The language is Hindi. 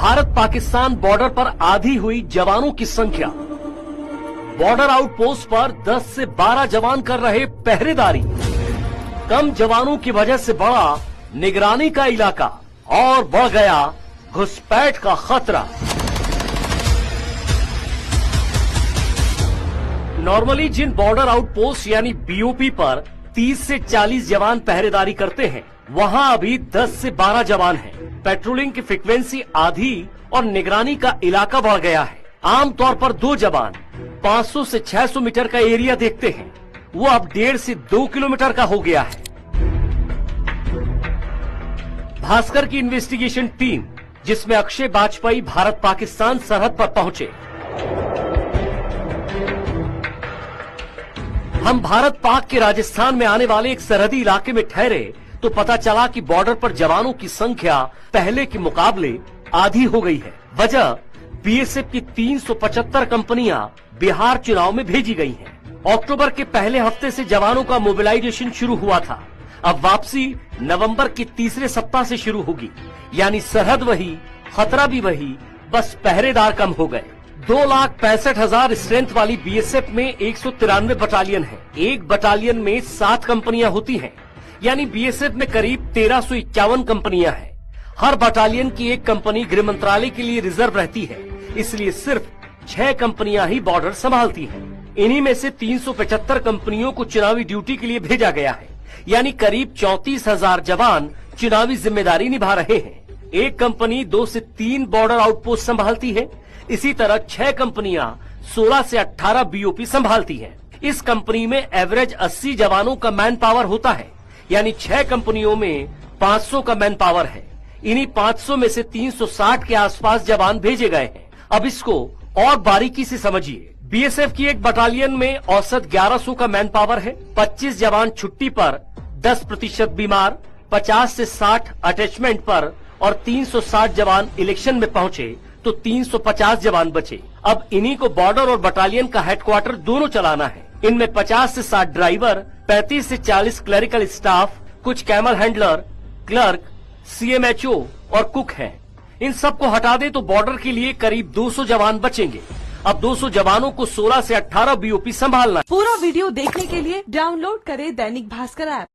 भारत पाकिस्तान बॉर्डर पर आधी हुई जवानों की संख्या। बॉर्डर आउटपोस्ट पर 10 से 12 जवान कर रहे पहरेदारी। कम जवानों की वजह से बढ़ा निगरानी का इलाका और बढ़ गया घुसपैठ का खतरा। नॉर्मली जिन बॉर्डर आउटपोस्ट यानी बीओपी पर 30 से 40 जवान पहरेदारी करते हैं, वहां अभी 10 से 12 जवान हैं। पेट्रोलिंग की फ्रीक्वेंसी आधी और निगरानी का इलाका बढ़ गया है। आमतौर पर 2 जवान 500 से 600 मीटर का एरिया देखते हैं, वो अब 1.5 से 2 किलोमीटर का हो गया है। भास्कर की इन्वेस्टिगेशन टीम, जिसमें अक्षय बाजपेयी भारत पाकिस्तान सरहद पर पहुंचे। हम भारत पाक के राजस्थान में आने वाले एक सरहदी इलाके में ठहरे तो पता चला कि बॉर्डर पर जवानों की संख्या पहले के मुकाबले आधी हो गई है। वजह बीएसएफ की 375 कंपनियां बिहार चुनाव में भेजी गई हैं। अक्टूबर के पहले हफ्ते से जवानों का मोबिलाइजेशन शुरू हुआ था। अब वापसी नवंबर के तीसरे सप्ताह से शुरू होगी। यानी सरहद वही, खतरा भी वही, बस पहरेदार कम हो गए। 2,65,000 स्ट्रेंथ वाली बीएसएफ में 193 बटालियन है। एक बटालियन में 7 कंपनियां होती हैं। यानी बीएसएफ में करीब 1351 कंपनियां हैं। हर बटालियन की एक कंपनी गृह मंत्रालय के लिए रिजर्व रहती है, इसलिए सिर्फ 6 कंपनियां ही बॉर्डर संभालती हैं। इन्हीं में से 375 कंपनियों को चुनावी ड्यूटी के लिए भेजा गया है। यानी करीब 34,000 जवान चुनावी जिम्मेदारी निभा रहे हैं। एक कंपनी 2 से 3 बॉर्डर आउटपोस्ट संभालती है। इसी तरह 6 कंपनियां 16 से 18 बीओपी संभालती हैं। इस कंपनी में एवरेज 80 जवानों का मैन पावर होता है। यानी 6 कंपनियों में 500 का मैन पावर है। इन्हीं 500 में से 360 के आसपास जवान भेजे गए हैं। अब इसको और बारीकी से समझिए। बीएसएफ की एक बटालियन में औसत 1100 का मैन पावर है। 25 जवान छुट्टी पर, 10% बीमार, 50 से 60 अटैचमेंट पर और 360 जवान इलेक्शन में पहुंचे तो 350 जवान बचे। अब इन्हीं को बॉर्डर और बटालियन का हेडक्वार्टर दोनों चलाना है। इनमें 50 से 60 ड्राइवर, 35 से 40 क्लरिकल स्टाफ, कुछ कैमल हैंडलर, क्लर्क, सीएमएचओ और कुक हैं। इन सबको हटा दे तो बॉर्डर के लिए करीब 200 जवान बचेंगे। अब 200 जवानों को 16 से 18 बीओपी संभालना है। पूरा वीडियो देखने के लिए डाउनलोड करें दैनिक भास्कर ऐप।